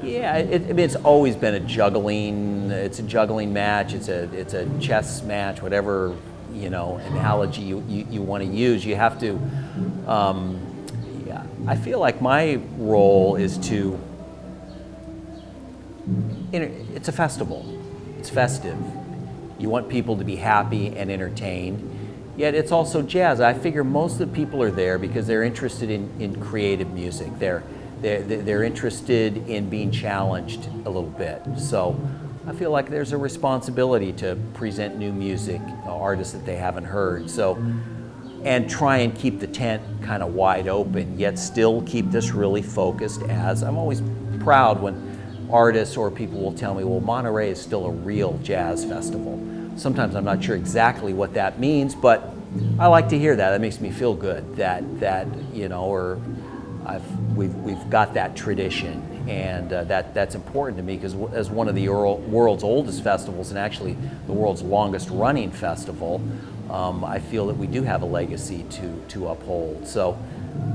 Yeah, I mean, it's always been a juggling. It's a juggling match. It's a chess match. Whatever analogy you want to use, you have to. Yeah, I feel like my role is to. It's a festival. It's festive. You want people to be happy and entertained. Yet it's also jazz. I figure most of the people are there because they're interested in creative music. They're interested in being challenged a little bit. So I feel like there's a responsibility to present new music, artists that they haven't heard. So, and try and keep the tent kind of wide open, yet still keep this really focused. As I'm always proud when artists or people will tell me, well, Monterey is still a real jazz festival. Sometimes I'm not sure exactly what that means, but I like to hear that. It makes me feel good that or we've got that tradition, and that's important to me because as one of the world's oldest festivals and actually the world's longest running festival, I feel that we do have a legacy to uphold. So,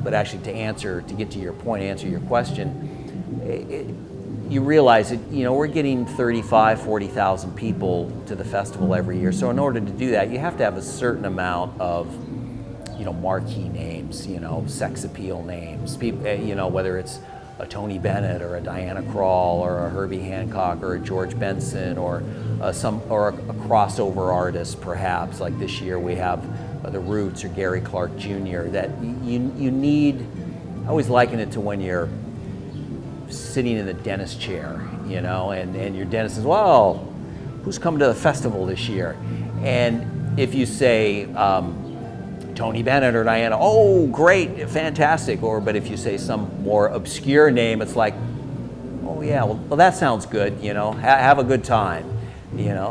but actually to get to your point, answer your question, you realize that we're getting 40,000 people to the festival every year. So in order to do that, you have to have a certain amount of marquee names, sex appeal names, people, whether it's a Tony Bennett or a Diana Krall or a Herbie Hancock or a George Benson or a crossover artist, perhaps like this year we have the Roots or Gary Clark Jr. That you need. I always liken it to when you're sitting in the dentist chair, and your dentist says, well, who's coming to the festival this year? And if you say Tony Bennett or Diana, oh, great, fantastic. But if you say some more obscure name, it's like, oh yeah, well that sounds good, have a good time,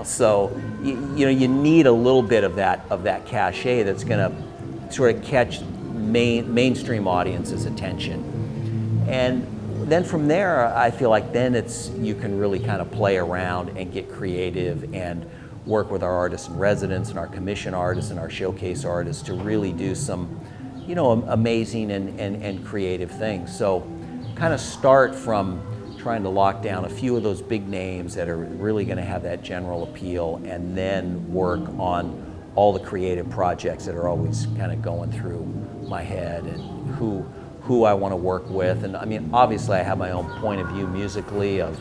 So you need a little bit of that cachet that's going to sort of catch mainstream audience's attention. And then from there, I feel like then you can really kind of play around and get creative and work with our artists in residence and our commission artists and our showcase artists to really do some, amazing and creative things. So kind of start from trying to lock down a few of those big names that are really going to have that general appeal, and then work on all the creative projects that are always kind of going through my head, and who I want to work with. And I mean, obviously I have my own point of view musically of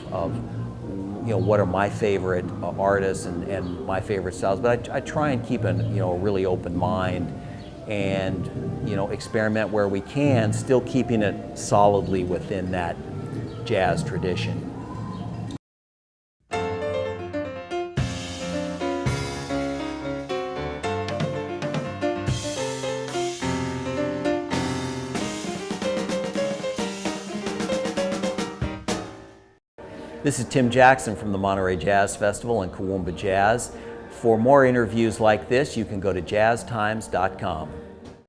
what are my favorite artists and my favorite styles, but I try and keep a really open mind and experiment where we can, still keeping it solidly within that jazz tradition. This is Tim Jackson from the Monterey Jazz Festival and Kawumba Jazz. For more interviews like this, you can go to jazztimes.com.